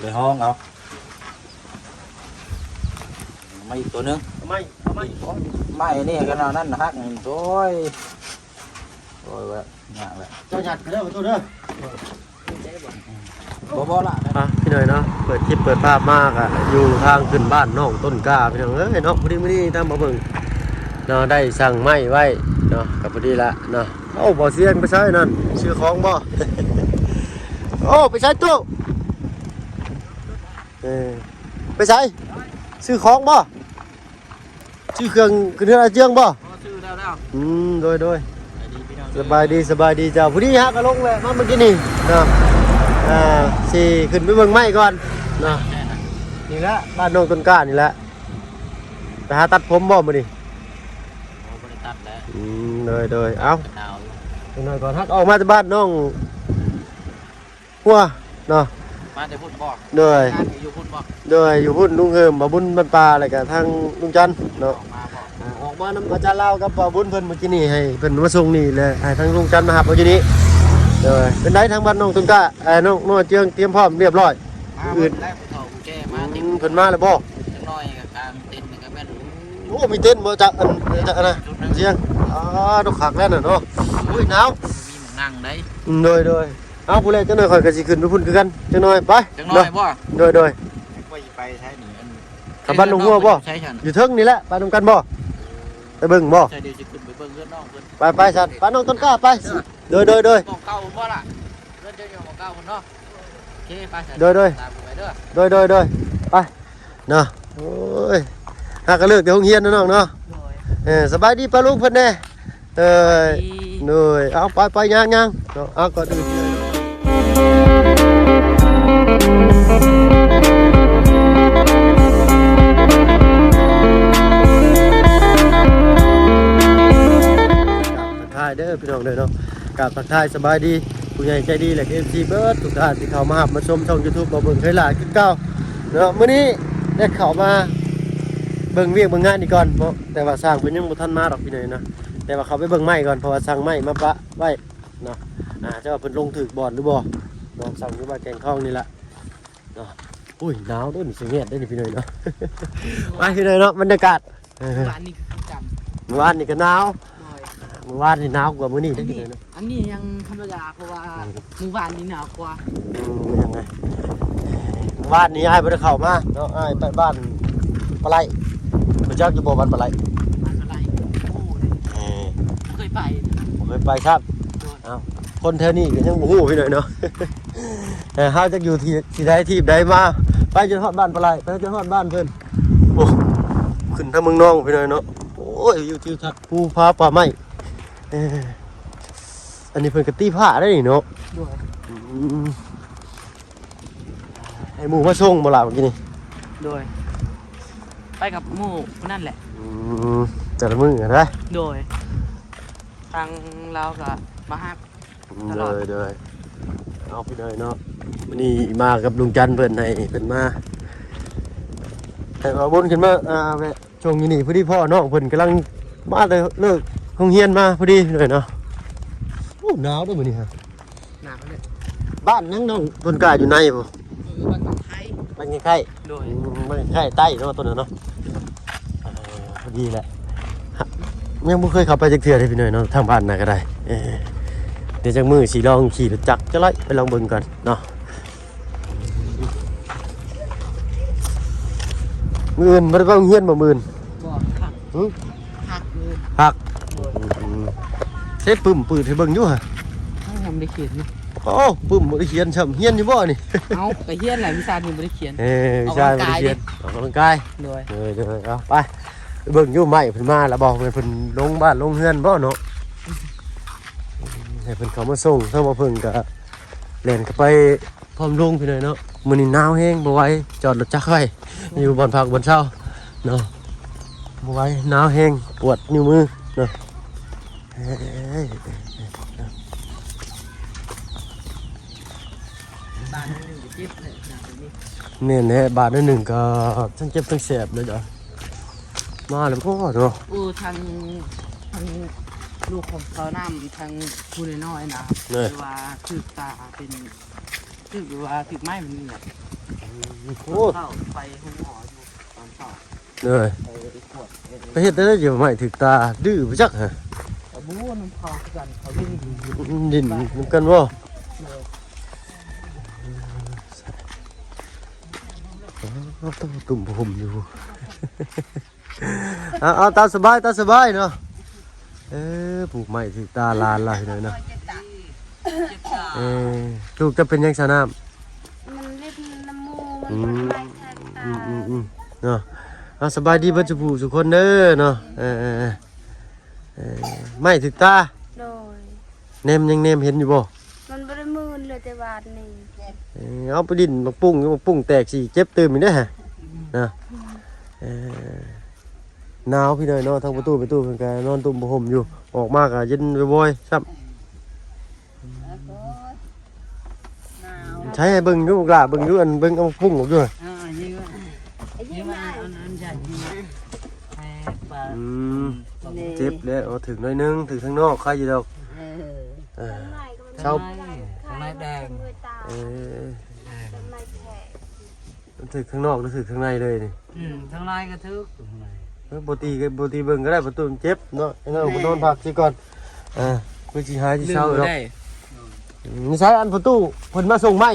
ไปห้องเอาไม่อีกตัวนึงไม่นี่กันเอานั่นฮักโอ้ยโอ้ยแบบหนักเลยเจ้าหยัดเด้อตัวเด้อบ่ละพี่หน่อยเนาะเปิดคลิปเปิดภาพมากอ่ะอยู่ทางขึ้นบ้านน้องต้นกล้าพี่น้องเอ้ยเนาะพอดีมื้อนี้ทำมาเบิ่งเนาะได้สั่งไม้ไว้เนาะกับพอดีละเนาะโอ้บ่เสียงไปใช้นั่นซื้อของบ่ โอ้ไปใช้ตู้ไปใช้ซื้อของบ่ซื้อเครื่องขึ้นเรือเจียงบ่ซื้อแล้วโดยสบายดีจ้าพอดีฮะก็ลงเลยมาเมื่อกี้นี่เนาะสิขึ้นไปเบิ่งไม้ก่อนเนาะนี่แหละบ้านน้องต้นกล้านี่แหละไปหาตัดผมบ่มื้อนี้บ่ได้ตัดแล้วโดยเอาหน่อยก่อนฮักออกมาจากบ้านน้องหัวเนาะมาแต่พุ่นบ่โดยอยู่พุ่นบ่อยู่พุ่นลุงเฮิมบ่บุญบ้านป่าอะไรกันทางลุงจันเนาะออกมาน้ำอาจารย์เล่ากับบ่บุญเพิ่นเมื่อกี้นี่ให้เพิ่นมาส่งนี่เลยให้ทางลุงจันมาหาเมื่อกี้นี้โดยเป็นได้ทางบ้านน้องต้นกล้าน้องเจียงเตรียมพร้อมเรียบร้อยอื่นได้ผู้เฒ่าผู้แก่มาติดเพิ่นมาแล้วบ่จังน้อยกับการเต้นนี่ก็แม่นโอ้มีเต้นบ่จักอันจักนะเจียงดอกขากแล้วน่ะเนาะอุ้ยหนาวมีหมู่นั่งได้โดยเอาผู้ใดจังหน่อยข่อยก็สิขึ้นไปพุ่นคือกันจังหน่อยไปจังน้อยบ่โดยว่าสิไปใช้นี่ขับบ้านลุงหัวบ่อยู่เทิงนี่แหละไปนำกันบ่ไปเบิ่งบ่ใช่เดี๋ยวสิขึ้นไปเบิ่งเรือนน้องเพิ่นไปสัตว์ไปน้องต้นกล้าไปโดยของเก่าบ่ล่ะเรือนเจ้าอยู่ของเก่าพุ่นเนาะโอเคไปสัตว์โดยไปเด้อไปเนาะโอ้ยหากก็เลิกเดี๋ยวโรงเรียนนะน้องเนาะสบายดีป้าลูกเพิ่นแน่เหนื่อยเอาไปย่างเนาะเอาก็ดูทักทายเด้อพี่น้องเด้อเนาะกราบทักทายสบายดีผู้ใหญ่ใจดีแหละ MC เบิร์ดทุกท่านที่เข้ามาหับมาชมช่อง YouTube บ่เบิ่งเคยหลายขึ้นเก้าเนาะมื้อนี้ได้เข้ามาเบิ่งเวียกเบิ่งงานนี่ก่อนเพราะแต่ว่าสร้างเพิ่นยังบ่ทันมาดอกพี่น้อยนะแต่ว่าเขาไปเบิ่งไม้ก่อนเพราะว่าสั่งไม้มาปะไว้เนาะจะว่าเพิ่นลงถึกบ่อนหรือบ่เนาะสั่งอยู่บ้านแกงทองนี่ล่ะเนาะอุ้ยหนาวด้วยนี่สิเงียดได้นี่พี่น้อยเนาะไปพี่น้อยเนาะบรรยากาศบ้านนี้คือจำเมื่อวานนี่ก็หนาวเมื่อวานนี่หนาวกว่ามื้อนี้ได้พี่น้อยเนาะอันนี้ยังธรรมดาเพราะว่าเมื่อวานนี้หนาวกว่ายังไงเมื่อวานนี้อ้ายบ่ได้เข้ามาเนาะอ้ายไปบ้านปลาไหลรู้จักอยู่บ่บ้านปลาไหลเคยไปครับคนแถวนี้ก็ยังบ่ฮู้พี่หน่อยเนาะเฮาจักอยู่ที่ใดที่ใดมาไปจนฮอดบ้านปลาไหลไปจนฮอดบ้านเพิ่นโอ้ขึ้นทางเมืองน้องพี่หน่อยเนาะโอ้ยอยู่ที่ทักภูผาป่าไม้อันนี้เพิ่นก็ตีผ้าได้นี่เนาะให้หมู่มาส่งบ่ล่ะเมื่อกี้นี่โดยไปกับหมู่นั่นแหละแต่ละมื้อกันได้โดยทางเราก็มาฮักตลอดเลยเอาไปเลยเนาะวันนี้มากับลุงจันเพิ่นให้เพิ่นมาให้มาบนขึ้นมาช่วงนี้พอดีพ่อน้องเพิ่นกำลังมาเลยเลิกโรงเรียนมาพอดีเลยเนาะโอ้หนาวด้วยมื้อนี้ฮะหนาวเลยบ้านนั่งน้องต้นกล้าอยู่ในบ่บ้านไข่บ้านไข่โดยบ้านไข่ใต้เนาะต้นเนาะพอดีแหละยังไม่เคยขับไปจักเทื่อเลยพี่หน่อยเนาะทางบ้านน่ะก็ได้เดี๋ยวจักมือสิลองขี่รถจักรจะไล่ไปลองเบิ่งก่อนเนาะมื้ออื่นบ่ได้ไปโรงเรียนบ่มื้ออื่นบ่หักเซฟปึ้มปืดให้เบิ่งอยู่ฮะทำได้เขียนนี่โอ้ปึ้มบ่ได้เขียนช่ำเฮียนอยู่บ่นี่เอ้าก็เฮียนแหละวิชานี่บ่ได้เขียนวิชาบ่ได้เขียนออกกำลังกายโดยเอาไปเบิ่งอยู่ไม้เพิ่นมาแล้วบอกเพิ่นลงบ้านลงเฮือนบ่เนาะให้เพิ่นเข้ามาส่งถ้าบ่เพิ่นก็เล่นเข้าไปพร้อมลงพี่หน่อยเนาะมื้อนี้หนาวแฮงบ่ไหวจอดรถจักรไว้อยู่บ่อนพักบ่อนเช้าเนาะบ่ไหวหนาวแฮงปวดนิ้วมือเนาะบ้านนึงก็เจ็บเลยเนี่ยแหละบาทนึงก็ทั้งเจ็บทั้งแสบเลยจ้ะมาแล้วพ่อเนาะทางลูกของเขาน้ำทางผู้น้อยนะว่าถึกตาเป็นถึกว่าถึกไม้มันเนี่ย โอ้ เข้าไปคุณหมออยู่ตอนเช้า เลย ไปขวด ไปเฮ็ดได้อยู่ไม่ถึกตาดื้อไปจักฮะ เอาบู๊น้ำพอกันเขาเล่นอยู่ ดินนำกันบ่ต้องตุ่มผมอยู่ เอาตาสบายเนาะปลูกไม้ถึกตาลานละเลยเนาะลูกจะเป็นยังสนาม มันเล่นน้ำมูมันเป็นไรแทนตา เนาะเอาสบายดีเบ่จุผู้ทุกคนเด้อเนาะไม้ถึกตา โดย เนมยังเนมเห็นอยู่บ่ มันบริมืนเลยแต่วาดนี่ เอาไปดินมาปุ้งแตกสิเจ็บตื่นอีกเด้อฮะนะหนาวพี่น้อยเนาะทางประตูเพิ่นก็นอนตุ่มห่มอยู่ออกมาก็เย็นบ่อยๆซ้ำใช้ให้เบิ่งอยู่กล่าเบิ่งอยู่อันเบิ่งเอาปุ้งออกอยู่ นี่ว่า ไอ้ นี่ ยี่ ว่า ง่าย อันใหญ่นี่แพ้ปลา เจ็บแล้วเอาถึงหน่อยนึงถึงข้างนอกใครอยู่ดอกเออ เช้า ทำไมแดง เออ ทำไมแผล มันถึงข้างนอกหรือถึงข้างในเลยนี่ ทั้งลายกระทึก ปกติเบิ่งก็ได้ประตูมันเจ็บเนาะไอ้นั่นก็นอนพักสิก่อนคือสิหายสิเช้าดอกนี่ใช้อันประตูเพิ่นมาส่งไม้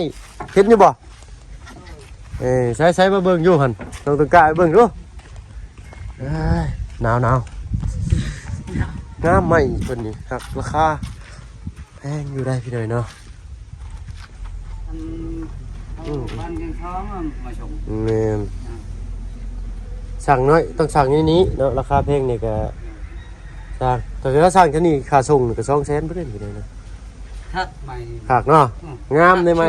เห็นอยู่บ่ใช้มาเบิ่งอยู่หั่นต้องตะกายเบิ่งดูหนาวงามใหม่เพิ่นนี่ครับราคาแพงอยู่ได้พี่หน่อยเนาะ บ้านกันท้องมาชม แม่นสั่งน้อยต้องสั่งนี้เนาะราคาแพงนี่ก็สั่งแต่ถ้าสั่งแค่นี้ค่าส่งนี่ก็200,000บ่ได้พี่หน่อยนะ ทักใหม่ ขากเนาะงามได้ไหม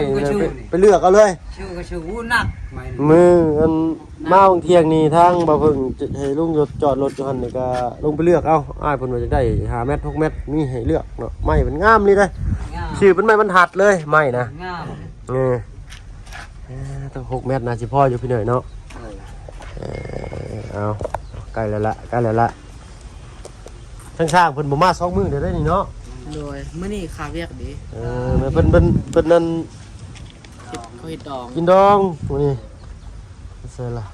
ไปเลือกเอาเลย ชื่อก็ชื่อวูนักใหม่ มืออันมาบางเที่ยงนี่ทางบ่เพิ่งให้ลุงจอดรถอยู่หั่นนี่ก็ลงไปเลือกเอาอ้ายเพิ่นว่าจะได้5เมตร6เมตรมีให้เลือกเนาะไม้มันงามนี่เด้ ชื่อเป็นไม้บรรทัดเลยไม้นะ งาม ต้อง6เมตรนะสิพ่ออยู่พี่หน่อยเนาะเอาใกล้แล้วละทั้งสร้างเพิ่นบ่มา2มื้อเดี๋ยวได้นี่เนาะ โดยเมื่อนี่คาเวียกดี เพิ่นนั่น เขาเห็ดดอง กินดองมื้อนี้เสร็จละ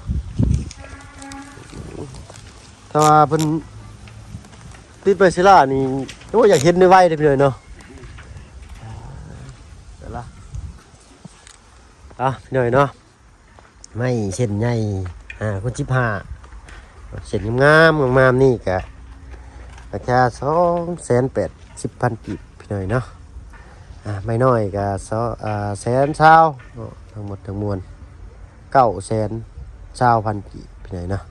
ถ้าว่าเพิ่นติดไปศิลานี่โอ้อยากเห็นในไว้เด้อพี่หน่อยเนาะเสร็จละพี่หน่อยเนาะไม่เส้นใหญ่คน15เส้นงามนี่ก็ราคา280,000 กีบพี่หน่อยเนาะไม่น้อยก็120,000ทั้งหมดทั้งมวล920,000 กีบพี่หน่อยเนาะ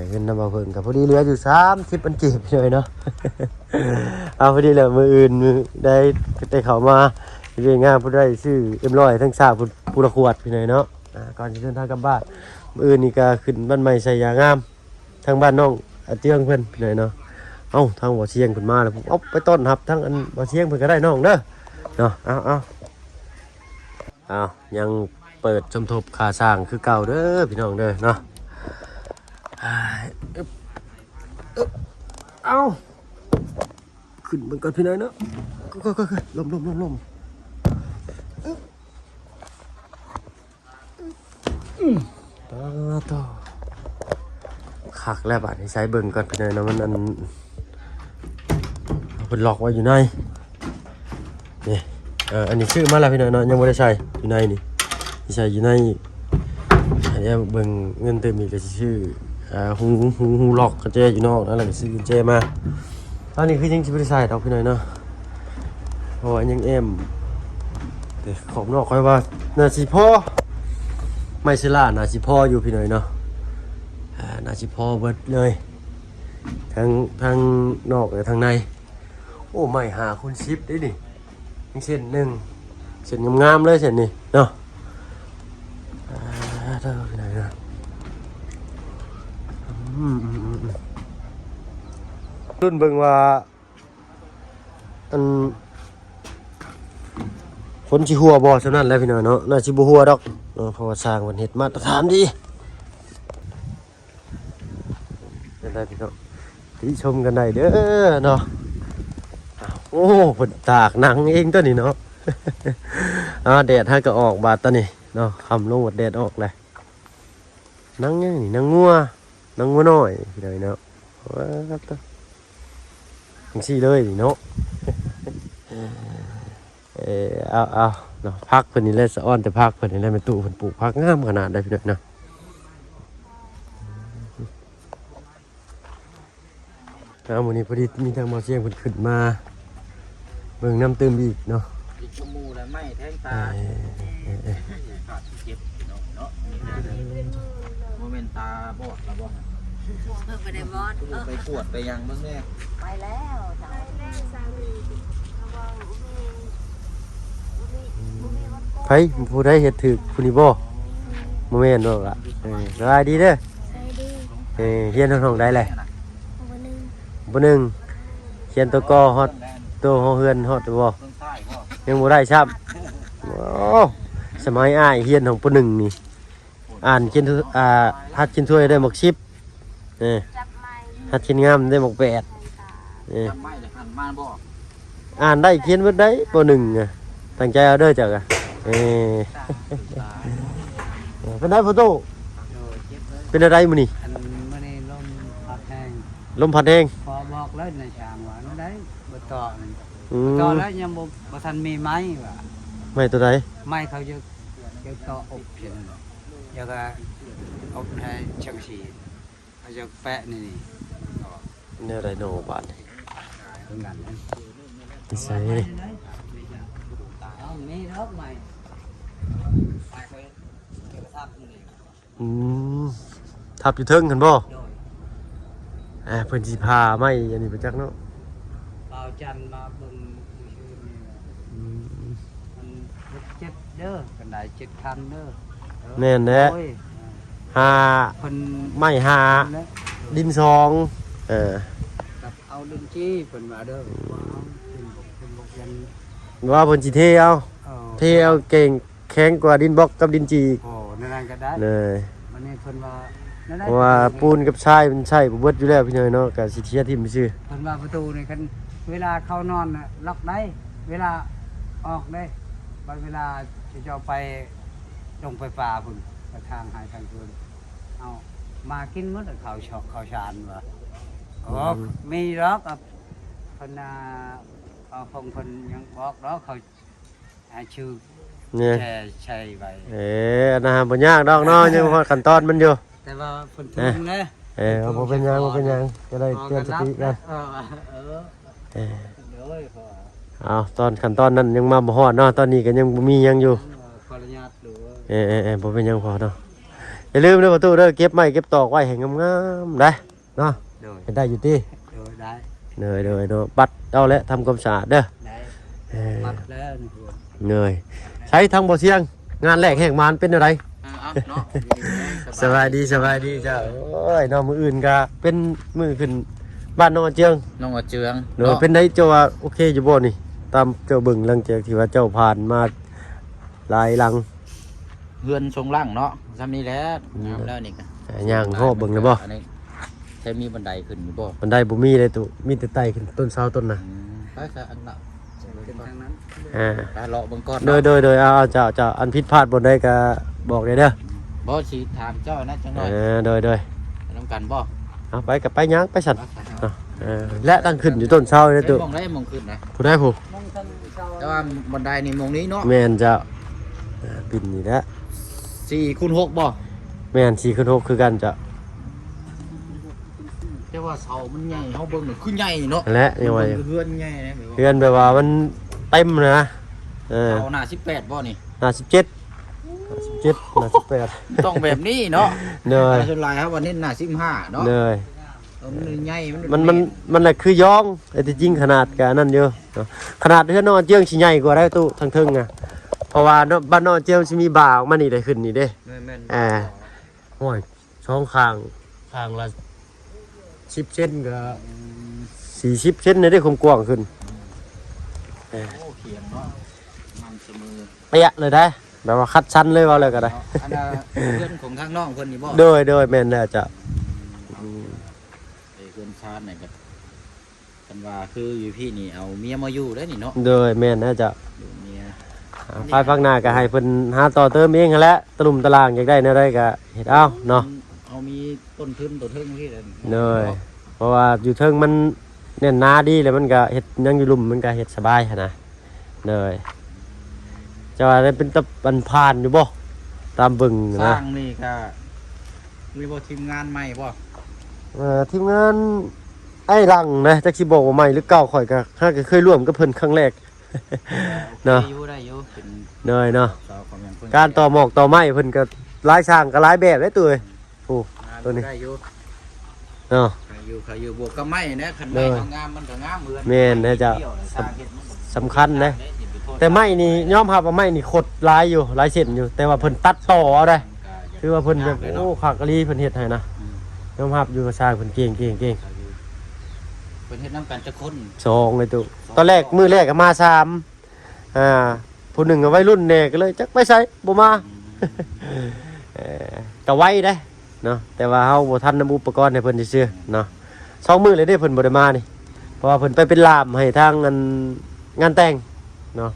เงินนำมาเพิ่งกับพอดีเหลืออยู่30,000 กีบพี่หน่อยเนาะ เอาพอดีเลยมืออื่นได้เข้ามาเรื่องงานผู้ได้ซื้อM100ทั้ง3ผู้ละขวดพี่หน่อยเนาะก่อนจะเดินทางกลับบ้านมืออื่นนี่ก็ขึ้นบ้านใหม่ใส่ยางามทางบ้านน้องเตียงเพิ่นพี่หน่อยเนาะทางบ่อเชียงเพิ่นมาแล้วผมเอาไปต้อนรับทางอันบ่อเชียงเพิ่นก็ได้น้องเด้อเนาะเอายังเปิดสมทบค่าสร้างคือเก่าเด้อพี่น้องเด้อเนาะเอาขึ้นมันก่อนพี่น้อยเนาะก็ลมต่อคักแล้วบาดนี้ใช้เบิ่งก่อนพี่น้อยเนาะมันเป็นล็อกไว้อยู่ในนี่อันนี้ชื่อมาแล้วพี่น้อยเนาะยังไม่ได้ใช้อยู่ในนี่ใช้อยู่ในอันนี้เบิ่งเงินเต็มอีกก็ชื่อหูล็อกกระเจอยู่นอกนั่นแหละซื้อกุญแจมาตอนนี้คือยังไม่ได้ใส่ดอกพี่น้อยเนาะเพราะว่ายังเอ็มแต่ขอบนอกค่อยว่าน่าสิพอไม่ใช่ล่ะน่าสิพออยู่พี่น้อยเนาะน่าสิพอเบิดเลยทั้งนอกและทั้งในโอ้ไม่หาคุณชิปได้ดินี่เส้นหนึ่งเส้นงามๆเลยเส้นนี้เนาะเท่าไหร่นะรุ่นเบิ่งว่าฝนสิหัวบ่ซะนั่นแหละพี่น้อยเนาะน่าสิบ่หัวดอกเพราะว่าสร้างมันเฮ็ดมาตรฐานดีได้พี่น้องที่ชมกันได้เด้อเนาะโอ้ฝนตากหนังเองตัวนี้เนาะแดดให้ก็ออกบาดตอนนี้ เนาะคำลงวัดแดดออกเลยนั่งยังนี่นั่งงัวน้อยพี่น้อยเนาะว้าวตัวจังซี่เลยนี่เนาะเอาเนาะพักเพิ่นนี่แหละสะอ้อนแต่พักเพิ่นนี่แหละแม่ตู้เพิ่นปลูกพักงามขนาดใดพี่น้อยเนาะแล้วมื้อนี้พอดีมีทางหมอเสียงเพิ่นขึ้นมาเบิ่งน้ำตื้มอีกเนาะ อีกชั่วโมงแล้วไม่แทงตาขาดเจ็บเนาะโมเมนตาบอดแล้วบ่ ไปได้บอส ไปปวดไปยังเบิ่งแน่ ไปแล้วจ้ะ ไผผู้ใดเฮ็ดถูกผู้นี้บ่บ่แม่นบ่ล่ะสบายดีเด้อ ใส่ดี เฮียนห้องใดแหละ วันนึง บ่หนึ่งเขียนตัวกอฮอดตัวฮอเฮือนฮอดบ่ เบิ่งใต้บ่ ยังบ่ได้ครับโอ้สมัยอ้ายเฮียนของปหนึ่งนี่อ่านเขียนหัดเขียนถ้วยได้หมก10จับไม้ หัดเขียนงามได้หมก8 จำไม่เลยหันมาบ่ อ่านได้เขียนบ่ได้ปหนึ่งอ่ะตั้งใจเอาเด้อจักอ่ะเป็นได้พ่อโตเป็นอะไรมื้อนี้ อันมื้อนี้ลมพัดแห้ง ลมพัดแรง พอบอกแล้วในช่างว่านั่นได้บ่ต่อนี่ อืม ต่อแล้วยังบ่ทันมีไม้ว่ะ ไม่ตัวใด ไม้เขาจะต่ออบเพียงแล้วก็อบให้ชักสีเขาจะแปะนี่ แนวใดโนบาด ตรงนั้นนะ นิสัย เอามีดอกไม้ไปเคยเก็บทับนี่ ทับอยู่เทิงกันบ่ โดย เพิ่นสิพาไม้อันนี้ไปจักเนาะ เบาจันมาเบิ่งชื่อนี่มันเจ็บเด้อกันได้7คันเด้อ แม่นแหละ โอ้ย หา เพิ่น ไม้หา เด้อ ดินซองกับเอาดินจี้เพิ่นว่าเด้อว่าเอาเพิ่นบอกยัน ว่าเพิ่นสิเทเอา เอา เทเอาเก่งแข็งกว่าดินบล็อกกับดินจีอีก โอ้นั่นก็ได้ เลย วันนี้เพิ่นว่านั่น เพ ได้ ราะว่าปูนกับทรายมันใช่บ่เบิดอยู่แล้วพี่น้อยเนาะก็สิเทียทิ่มซื่อ เพิ่นว่าประตูนี่คันเวลาเข้านอนน่ะล็อกได้ เวลาออกได้บัดเวลาจะเอาไปลงไฟฟ้าพุ่นไปทางหายทางคืนเอามากินมื้อข้าวชอกข้าวชานว่ะอ๋อมีดอกครับเพิ่นเอาคงเพิ่นยังบอกดอกเขาชื่อ เนี่ย แช่ไว้ อันนั้นบ่ยากดอกเนาะยังฮอดขั้นตอนมันอยู่ แต่ว่าเพิ่นถึงนะ เอาบ่เป็นหยังบ่เป็นหยังจะได้เตือนสติกัน เดี๋ยวขอ เอาตอนขั้นตอนนั้นยังมาบ่ฮอดเนาะตอนนี้ก็ยังบ่มีหยังอยู่ ขออนุญาตดู บ่เป็นหยังพอเนาะอย่าลืมเด้อประตูเด้อเก็บไม้เก็บตอกไว้ให้งามๆได้เนาะ โดย เฮ็ดได้อยู่ติ ได้ เหนื่อยเนาะปัดเอาและทำความสะอาดเด้อ ได้มัดแล้วนี่คือ เหนื่อยใช้ทางบ่เสียงงานแรกแห่งมานเป็นอะไร เอาเนาะ สบายดีจ้าโอ้ยน้องมืออื่นก็เป็นมือขึ้นบ้านน้องอาเจียง น้องเจือง เนาะเป็นได้เจ้าว่าโอเคอยู่บ่นี่ตามเจ้าเบิ่งหลังจากที่ว่าเจ้าผ่านมาหลายหลัง เฮือนทรงล่างเนาะซ้ำนี้แหล้วงามแล้วนี่ก็ ย่างฮอบเบิ่งได้บ่ อันนี้ใช้มีบันไดขึ้นอยู่บ่ บันไดบ่มีเลยตุมีแต่ไต่ขึ้นต้นเสาต้นน่ะ ไปซะอันละ เป็นทางนั้น ไปเลาะเบิ่งก่อน โดยเอาเจ้าอันผิดพลาดบ่ได้ก็บอกได้เด้อ บ่สิถามเจ้านะจังหน่อย โดย นำกันบ่ เอาไปกับไปย่างไปสั่นและตั้งขึ้นอยู่ต้นเสาเลยตุ มองได้มองขึ้นนะ ผู้ได้ผู้ มองทางเช้า แต่ว่าบันไดนี่มองนี้เนาะ แม่นเจ้าปิ่นนี่แหละ 4x6บ่ แม่น4ขึ้น6คือกันเจ้า แต่ว่าเสามันใหญ่เฮาเบิ่งนี่คือใหญ่เนาะ และยังไง เฮือนใหญ่นะ เพื่อนแบบว่ามันเต็มนะเสาหน้า18บ่นี่ หน้า17หน้า18 ต้องแบบนี้เนาะ เนย ส่วนหลายครับวันนี้หน้า15เนาะ เนย มันใหญ่ มันน่ะคือยองแต่ที่จริงขนาดกะนั่นเยอะเนาะขนาดเฮือนนอนเจียงสิใหญ่กว่าได้ตู้ทั้งทึงอ่ะเพราะว่าบ้านนอนเจียงสิมีบ่าออกมานี่ได้ขึ้นนี่เด้ แม่น โอ้ยช่องข้างละ10เซนก็40เซนได้ความกว้างขึ้น โอ้เขียงเนาะมันเสมอ เปียเลยได้แบบว่าคัดชั้นเลยว่าเลยก็ได้ อันน่ะเพื่อนของทางน้องเพิ่นนี่บ่ โดยแม่นน่ะจะ เพื่อนชาตินี่ก็กันว่าคืออยู่พี่นี่เอาเมียมาอยู่ได้นี่เนาะ โดยแม่นน่าจะ เมีย ภายภาคหน้าก็ให้เพิ่นหาต่อเติมเองหั่นแหละตะลุ่มตะลางอยากได้แนวใดก็เฮ็ดเอาเนาะ เอามีต้นทุนตัวเทิงที่เลย เลยเพราะว่าอยู่เทิงมันแน่นหนาดีแล้วมันก็เฮ็ดยังอยู่ลุ่มมันก็เฮ็ดสบายหั่นนะเลยจะว่าได้เป็นตะบันผ่านอยู่บ่ตามเบิ่ง ส นะ ร้างนี่ก็มีบ่ทีมงานใหม่บ่ ทีมงานไอ้รังนะจักสิบอกว่าใหม่หรือเก่าข่อยก็หาก็เคยร่วมกับเพิ่นครั้งแรก เนาะ อยู่ได้อยู่เป็น เลยเนาะ สาวของอย่างเพิ่น การต่อหมอกต่อไม้เพิ่นก็หลายช่างก็หลายแบบได้ตัวเอ้ยโอ้ ตัวนี้ ได้อยู่ เนาะ ใครอยู่บวกกับไม้นะคันไม้ก็งามมันก็งามเหมือน แม่นนะจ๊ะ เที่ยวน่ะสร้างเฮ็ดมัน สำคัญนะแต่ไม้นี่ยอมรับว่าไม้นี่ขดหลายอยู่หลายเส้นอยู่ แต่ว่าเพิ่นตัดต่อเอาได้คือว่าเพิ่นแบบโอ้คักอีหลีเพิ่นเฮ็ดให้นะยอมรับอยู่ว่าสร้างเพิ่นเก่ง เพิ่นเฮ็ดน้ำกันจะคน สองเลยตุตอนแรกมื้อแรกก็มา3ผู้หนึ่งก็วัยรุ่นแน่ก็เลยจักไปไสบ่มา ก็ไว้ได้เนาะแต่ว่าเฮาบ่ทันนำอุปกรณ์ให้เพิ่นซื่อๆเนาะ2มื้อเลยเด้เพิ่นบ่ได้มานี่เพราะว่าเพิ่นไปเป็นล่ามให้ทางงานแต่งเนาะ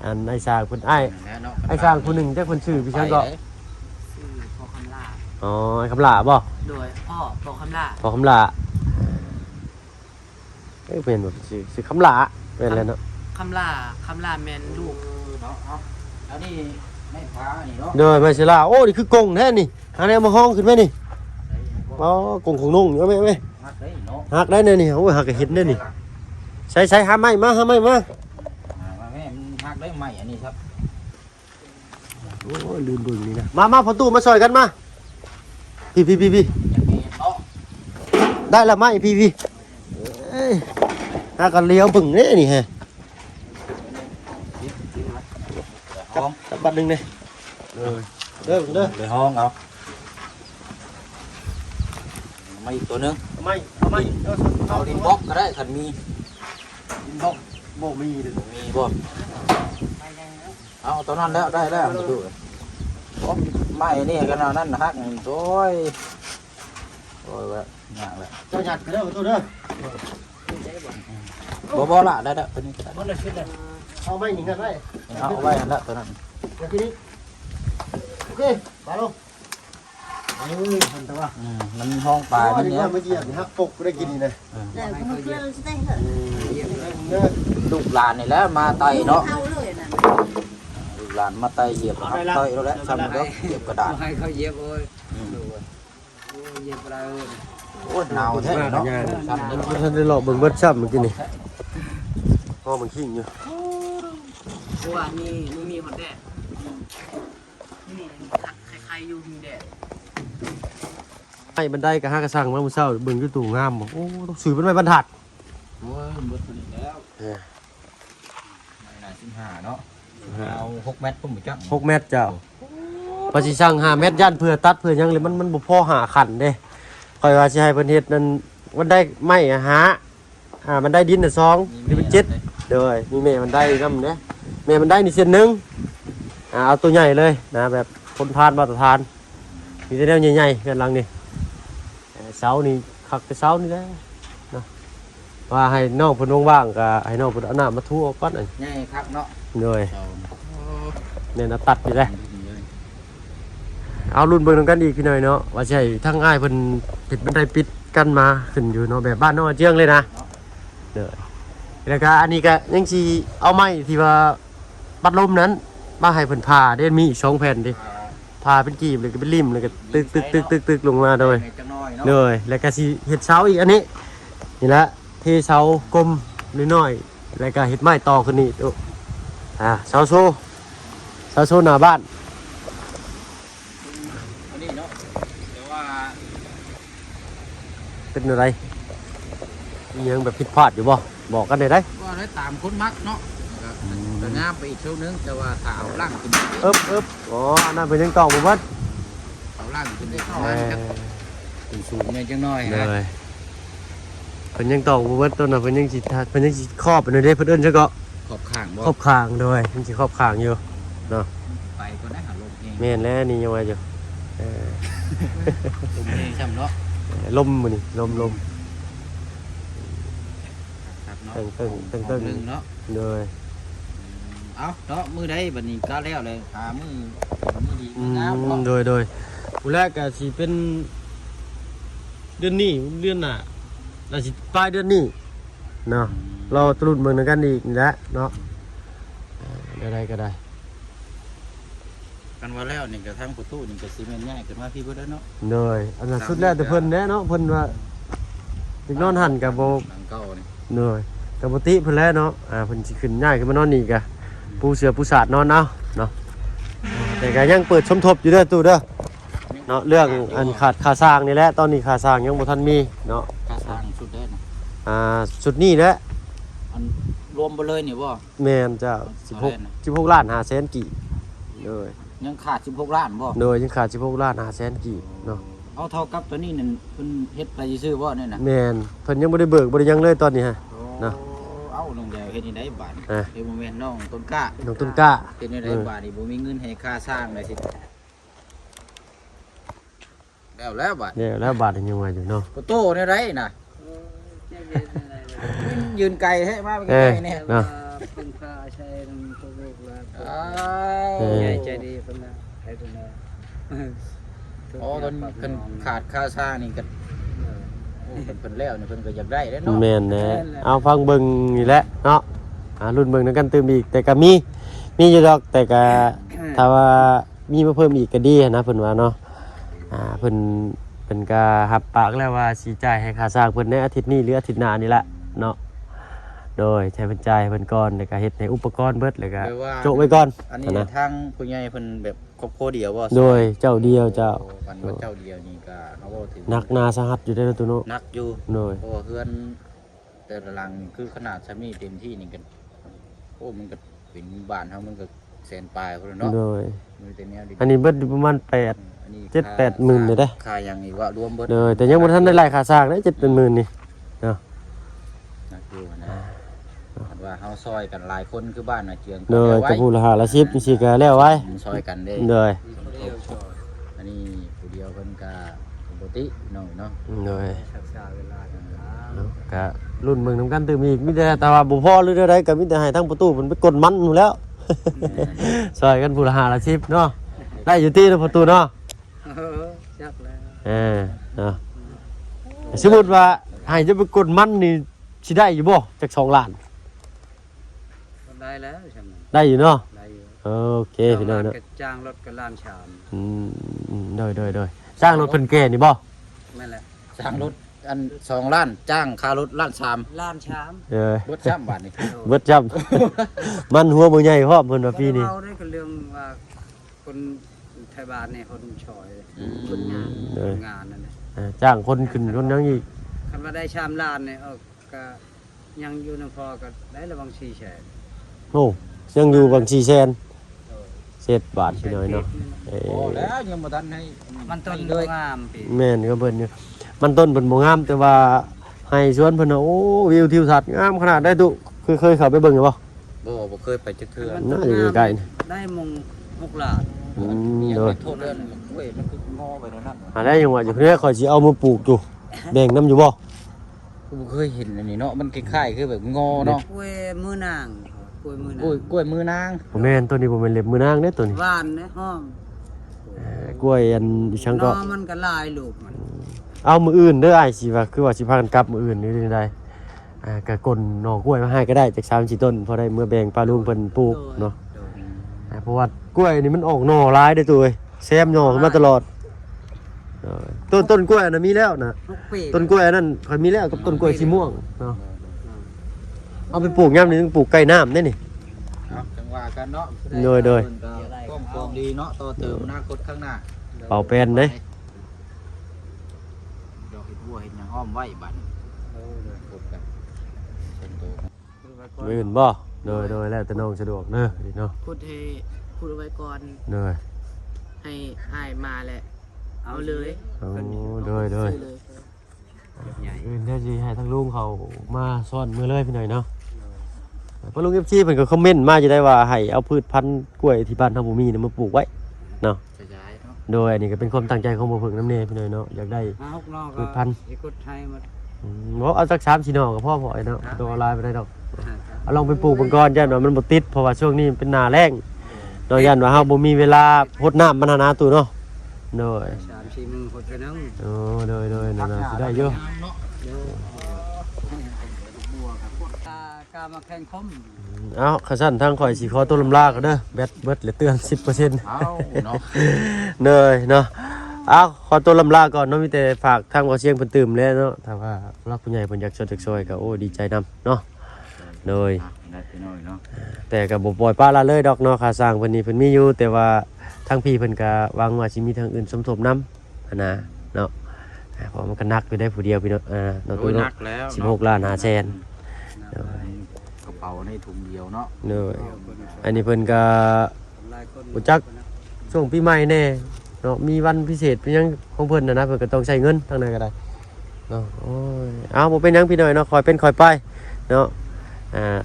อันไอ้สร้างเพิ่นไอ้สร้างผู้หนึงจักเพิ่นชื่อพี่ชังก็ ชื่อพอคำลา อ๋อไอ้คำลาบ่ โดยพ่อพอคำลา พอคำลาเอ้ยเป็นบ่ชื่อคำลาเป็นแล้วเนาะ คำลาแมนลูก เนาะเอาอันนี้ไม่พานี่เนาะ โดยไม่ใช่ลาโอ้นี่คือกงแท้นี่หาแนวมาห้องขึ้นไหมนี่อ๋อกงของนุ่งเอาไหม มัดได้เนาะ หักได้เนี่ยนี่โอ้ยหักก็เห็นได้นี่ใช้หาไม้มามา มาแม่มันหักได้ไหมอันนี้ครับ โอ้ยลืมเบิ่งนี่นะมาพอตู้มาซอยกันมาพี่ อย่างนี้เนาะ ได้ละไม้พี่เอ้ยหากันเลี้ยวเบิ่งเนี่ยนี่ฮะ ห้อง ตัดบัตรหนึ่งเนี่ยเด้อ เลยห้องเอาไม่อีกตัวนึง ไม่ เอาดินบล็อกก็ได้คันมี บอกบ่มีเลย มีบ่เอาตอนนั้นแล้วได้แล้วมาดูไม่นี่กันเอานั่นฮักโอ้ยแบบหนักเลย เจ้าหยัดไปเด้อตัวเด้อ บ่ละได้ตัวนี้ มันเลยคิดเลยเอาไม้หนิงกันได้ เอาไว้แล้วตัวนั้น แล้วทีนี้โอเคมาลงเฮ้ยทันแต่ว่า มันห้องปลายมันเนี้ย มาเหยียบฮักปกก็ได้กินนี่นะ Để con kia nó sẽ hở ลูกหลานนี่แหล้วมาไต่เนาะ thâu rồi nè ลูกหลานมาไต่เหยียบครับไต่แล้วแหละทำแล้วเหยียบกระดาษ ให้เขาเย็บเอ้ยดูเว้ยโอ้ยเย็บอะไรเอ้ย โอ้ยหนาวแท้เนาะทำได้ ท่านได้หลอกเบิ่งเบิดซ้ำเมื่อกี้นี่พ่อมันขิงอยู่ เพราะว่านี่มีหอดแดดนี่ใครๆอยู่มีแดด ให้บันไดกับห้ากระสังมาเมื่อเช้าเบิ่งอยู่ตู่งามบอกโอ้ต้องซื้อเป็นไม้บรรทัด โอ้ยหมดตัวนี้แล้วไม่น่า15เนาะเอา6 เมตรพุ่มจัง 6 เมตรเจ้าพอสิสั่ง5 เมตรย่านเพื่อตัดเพื่อหยังเลยมันบ่พอหาขันเด้ข่อยว่าสิให้เพิ่นเฮ็ดนั่นมันได้ไม้หามันได้ดินน่ะ2นี่เป็น7เด้อมีแม่มันได้นำเด้แม่มันได้นี่เส้นหนึงเอาตัวใหญ่เลยนะแบบทนทานมาตรฐานมีแต่แนวใหญ่ๆเพื่อนหลังนี่เสานี่คักแต่เสานี่แหละนะว่าให้น้องเพิ่นว่างๆก็ให้น้องเพิ่นเอาน้ำมาทูเอาก่อนอัน ใหญ่คักเนาะ เลย เอา เนี่ยนะตัดอยู่เลยเอารุ่นเบิ่งนำกันอีกพี่หน่อยเนาะว่าสิให้ทั้งอ้ายเพิ่นปิดบันไดปิดกันมาขึ้นอยู่เนาะแบบบ้านน้องอาเจียงเลยนะเด้อแล้วก็อันนี้ก็ยังสิเอาไม้ที่ว่าปัดลมนั้นมาให้เพิ่นผ่าเด้มีอีก2 แผ่นดิผ่าเป็นกีบเลยก็เป็นริมเลยก็ตึกลงมาโดย จังน้อยเนาะ เลยแล้วก็สิเห็ดเสาอีกอันนี้นี่แหละเทเสากลมน้อยๆแล้วก็เห็ดไม้ต่อขึ้นนี่ตัวเสาโซหน้าบ้าน อันนี้เนาะแต่ว่า เป็นอะไรมีหยังแบบผิดพลาดอยู่บ่บอกกันได้ได้ ก็ได้ตามคนมักเนาะก็งามไปอีกเท่านึงแต่ว่าถ้าเอาล่างขึ้น อ๋ออันนั้นเป็นยังตอกบ่เบิด เอาล่างขึ้นได้เข้าอันจักสูงๆเนี่ยจังน้อย เล ฮะ ยเพิ่นยังตอกบ่เบิดตัวน่ะเพิ่นยังสิครอบไปหน่อยเด้เพิ่นเอิ้นซะก็ ขอบข้างบ่ ครอบคางด้วยเพิ่นสิครอบคางอยู่ ไปก็ได้หาลมเอง แม่นแล้วนี่ยังว่าอยู่ ลมเองช่ำเนาะ ลมมื้อนี้ลม ครับเนาะ ตึง นึงเนาะ เลย เอาเนาะมือได้บัดนี้ก็แล้วเลยหามือดีมืองามเนาะ โดยผู้แรกก็สิเป็นเดือนนี้เดือนหน้าน่าสิปลายเดือนนี้เนาะเราตรุดเมืองกันอีกนี่แหละเนาะได้ก็ได้ กันว่าแล้วนี่ก็ทั้งประตูนี่ก็ซีเมนต์ง่ายขึ้นมาพี่เพิ่นแล้วเนาะ โดยอันนั้นสุดแล้วแต่เพิ่นแน่เนาะเพิ่นว่าสินอนหันกับบ่ หลังเก่านี่ โดยกับบ่ติเพิ่นแล้วเนาะเพิ่นสิขึ้นย้ายขึ้นมานอนนี่ก็ปูเสือปูสาดนอนเอาเนาะแต่ก็ยังเปิดสมทบอยู่เด้อตู้เด้อเนาะเรื่องอันขาดค่าสร้างนี่แหละตอนนี้ค่าสร้างยังบ่ทันมีเนาะ ค่าสร้างสุดได้นะ สุดนี้แหละ อันรวมไปเลยนี่บ่ แม่นเจ้า16ล้าน5แสนกี่โดย ยังขาด16ล้านบ่ โดยยังขาด16ล้าน5แสนกี่เนาะ เอาเท่ากับตัวนี้นั่นเพิ่นเฮ็ดไปซื่อๆบ่เนี่ยน่ะ แม่นเพิ่นยังบ่ได้เบิกบ่ได้หยังเลยตอนนี้ฮะ เนาะ เอาลงแล้วเฮ็ดนี่ได้บาท อ่ะ เฮ็ดบ่แม่นน้องต้นกล้า น้องต้นกล้า เฮ็ดนี่ได้บาทนี่บ่มีเงินให้ค่าสร้างเลยสิแล้วบาท เดี๋ยวแล้วบาทยังว่าอยู่เนาะ ประตูเนี่ยได้น่ะยืนไกลให้มาไกลๆเนี่ย เนาะ เป็นพระใช้นำตัวลูกแล้ว อ้า เออ ใหญ่ ว ใจดีเพิ่นน่ะให้เพิ่นน่ะ อ๋อตอนเพิ่นขาดค่าสร้างนี่ก็โอ้เพิ่นแล้วนี่เพิ่นก็อยากได้แล้วเนาะ แม่นแน่เอาฟังเบิ่งนี่แหละเนาะรุ่นเบิ่งนำกันเติมอีกแต่ก็มีอยู่ดอกแต่ก็ถ้าว่ามีมาเพิ่มอีกก็ดีนะเพิ่นว่าเนาะเพิ่นก็รับปากแล้วว่าสิจ่ายให้ค่าสร้างเพิ่นในอาทิตย์นี้หรืออาทิตย์หน้านี่แหละเนาะโดยใช้เพิ่นจ่ายให้เพิ่นก่อนแล้วก็เฮ็ดให้อุปกรณ์เบิดแล้วก็โจะไว้ก่อน อันนี้ทางผู้ใหญ่เพิ่นแบบครอบครัวเดียวบ่ โดยเจ้าเดียวเจ้า วันว่าเจ้าเดียวนี่ก็เฮาบ่ถึง นักนาสาหัสอยู่ได้อตัวเนาะ นักอยู่ โดย เพราะว่าเฮือนแต่ละหลังนี่คือขนาดซะมีเต็มที่นี่ก็โอ้มันก็เป็นบ้านเฮามันก็แสนปลายพุ่นแล้วเนาะ โดย มีแต่แนวดี อันนี้เบิดอยู่ประมาณ8 อันนี้ 7-8หมื่นเลยเด้ ค่าหยังอีกว่ารวมเบิด โดยแต่ยังบ่ทันได้รายค่าสร้างได้7-8หมื่นนี่เนาะ นักอยู่นะคันว่าเฮาซอยกันหลายคนคือบ้านน่ะเจือง โดยกระพูละหาละ10นี่สิก็แล้วไว้ ซอยกันเด้ โดย อันนี้ผู้เดียวเพิ่นก็ปกติน้องเนาะ โดย รักษาเวลากันนะ เนาะก็รุ่นเมืองนำกันตื่มอีกมีแต่ว่าบ่พอหรือใดๆก็มีแต่ให้ทั้งประตูเพิ่นไปกดมันอยู่แล้ว ซอยกันผู้ละหาละ10เนาะได้อยู่ที่ประตูเนาะ จักแล้ว เนาะสมมุติว่าให้จะไปกดมันนี่สิได้อยู่บ่จัก2ล้าน ก็ได้แล้วใช่ไหม ได้อยู่เนาะ ได้อยู่ โอเคพี่น้องเนาะ กระจ้างรถกระล้านชาม โดยสร้างรถเพิ่นแก่นี่บ่ แม่นแหละ จ้างรถอัน2ล้านจ้างค่ารถล้าน3 ล้านชาม รถ3บาทนี่ เบิดจับ มันหัวบ่ใหญ่พร้อมเพิ่นว่าปีนี้ เราได้ก็เรื่องว่าคนไทยบ้านเนี่ยคนชอยคนงาน เออ งานนั่นแหละ จ้างคนขึ้นคนยังอีก คันว่าได้ชามล้านเนี่ยก็ยังอยู่นำพอก็ได้ระวัง4แสน โอ้ยังอยู่บาง4แสนเศษบาทพี่น้อยเนาะ โอ้แล้วยังบ่ทันให้ มันต้น เลย งามปี แม่นก็เพิ่นอยู่มันต้นเพิ่นบ่งามแต่ว่าให้สวนเพิ่นน่ะโอ้วิวทิวทัศน์งามขนาดได้ตุเคยเข้าไปเบิ่งอยู่บ่ บ่เคยไปจักเทื่อ น่าจะอยู่ใกล้นี่ ได้มง6ล้าน ยัง โดย ไปโทษเรื่องกล้วยมันคืองอไปแล้วนั่น หาได้ยังว่าอยู่เพิ่นข่อยสิเอามาปลูกอยู่แบ่งน้ำอยู่บ่ กูบ่เคยเห็นอันนี้เนาะมันคล้ายๆคือแบบงอเนาะ กล้วยมือนางกล้วยมือนาง กล้วยมือนาง บ่แม่นตัวนี้บ่แม่นเล็บมือนางเด้ตัวนี้ หวานนะห้อม กล้วยอันอีชัง น ก็ อมันก็ลายลูกมัน เอามืออื่นเด้ออ้ายสิว่าคือว่าสิพากันกลับมืออื่นนี่ได้ก็กลหน่อกล้วยมาให้ก็ได้จาก3-4ต้นพอได้เมื่อแบ่งปลาลุงเพิ่นปลูกเนาะเพราะว่ากล้วยนี่มันออกหน่อหลายเด้อตัวเอ้ยแซมหน่อขึ้นมาตลอดต้นกล้วยอันนั้นมีแล้วนะ ลูกปีก ต้นกล้วยอันนั้นค่อยมีแล้วกับต้นกล้วยสีม่วงเนาะเอาไปปลูกยามนี้ต้องปลูกใกล้น้ำได้นี่ เอาจังว่ากันเนาะ โดย ก้มกองดีเนาะต่อเติมอนาคตข้างหน้า เป่าแป้นเด้ ดอกเห็ดบัวเห็ดหยังอ้อมไว้บัดกดกันเส้นโต มืออื่นบ่โดยแล้วแต่น้องสะดวกเนอะนี่เนาะ พูดเอาไว้ก่อน เนอะ ให้อ้ายมาแหละเอาเลย โดย ซื้อเลย อื่นได้สิให้ทั้งลุงเขามาซ่อนมือเลยพี่หน่อยเนาะพอลุง FC เพิ่นก็คอมเมนต์มาจะได้ว่าให้เอาพืชพันธุ์กล้วยที่บ้านเฮาบ่มีเนี่ยมาปลูกไว้เนาะ ขยายเนาะ โดยอันนี้ก็เป็นความตั้งใจของบ่เพิ่งน้ำเนยพี่หน่อยเนาะอยากได้ หา6นอก พืชพันธุ์ อีกดไทยหมด บ่เอาสัก3-4หน่อก็พอไอ้เนาะต้องเอาลายไปได้ดอก เอาลองไปปลูกเบิ่งก่อนย่านว่ามันบ่ติดเพราะว่าช่วงนี้เป็นหน้าแล้งเนาะย่านว่าเฮาบ่มีเวลารดน้ำมันหาตู้เนาะโดย 3-4 มื้อพดไปนึง โอ้โดยนั่นน่ะสิได้อยู่ กามาแข่งคม เอาข้าซั่นทางข่อยสิขอตัวลำลาก็เด้อแบตเบิดเหลือเตือน 10% เอาเนาะ เนยเนาะเอาขอตัวลำลาก่อนเนาะมีแต่ฝากทางบ่เสียงเพิ่นตื่มแล้วเนาะถ้าว่ารักผู้ใหญ่เพิ่นอยากช่วยก็โอ้ดีใจนำเนาะโดย ได้ไปหน่อยเนาะ แต่ก็บ่ปล่อยปละละเลยดอกเนาะค่าสร้างเพิ่นนี่เพิ่นมีอยู่แต่ว่าทางพี่เพิ่นก็หวังว่าสิมีทางอื่นสมทบนำนะเนาะเพราะมันก็หนักอยู่ได้ผู้เดียวพี่เนาะเนาะ โด ตัวย ห เนาะ นักแล้ว 16ล้าน5แสน กระเป๋าในถุงเดียวเนาะ เนาะอันนี้เพิ่นก็ หลายคน บ่จักช่วงปีใหม่แน่เนาะมีวันพิเศษเป็นหยังของเพิ่นนะเพิ่นก็ต้องใช้เงินทางนั้นก็ได้เนาะโอ้ยเอาบ่เป็นหยังพี่น้อยเนาะคอยเป็นคอยไปเนาะ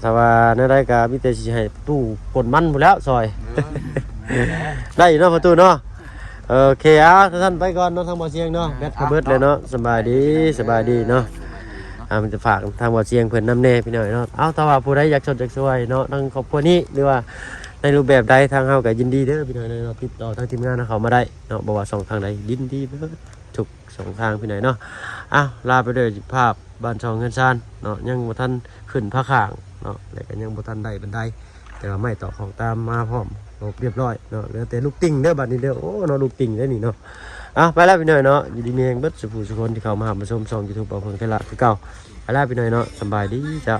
ถ้าว่าแนวใดก็มีแต่สิให้ตู้กดมันพุ่นแล้วซอย ได้อยู่เนาะประตูเนาะโอเคท่านไปก่อนเนาะทางบ่อเสียงเนาะแบตก็เบิดเลยเนาะสบายดีเนาะมันจะฝากทางบ่อเสียงเพิ่นนำแน่พี่น้อยเนาะเอาถ้าว่าผู้ใดอยากช่วยเนาะทางครอบครัวนี้หรือว่าในรูปแบบใดทางเฮาก็ยินดีเด้อพี่น้อยเนาะติดต่อทางทีมงานเขามาได้เนาะบ่ว่าช่องทางใดยินดีเบิดทุกช่องทางพี่น้อยเนาะลาไปด้วยภาพบ้านช่องเงินซานเนาะยังบ่ทันขึ้นพระข้างเนาะแล้วก็ยังบ่ทันได้บันไดแต่ว่าไม่ต่อของตามมาพร้อมเรียบร้อยเนาะเหลือแต่ลูกติ่งเด้อบัดนี้เด้อโอ้เนาะลูกติ่งได้นี่เนาะไปแล้วพี่น้อยเนาะอยู่ดีมีแรงเบิดสุขสุขคนที่เข้ามาหามาชมช่อง YouTube เอาเพิ่นไทยละคือเก่าไปแล้วพี่น้อยเนาะสบายดีจ้ะ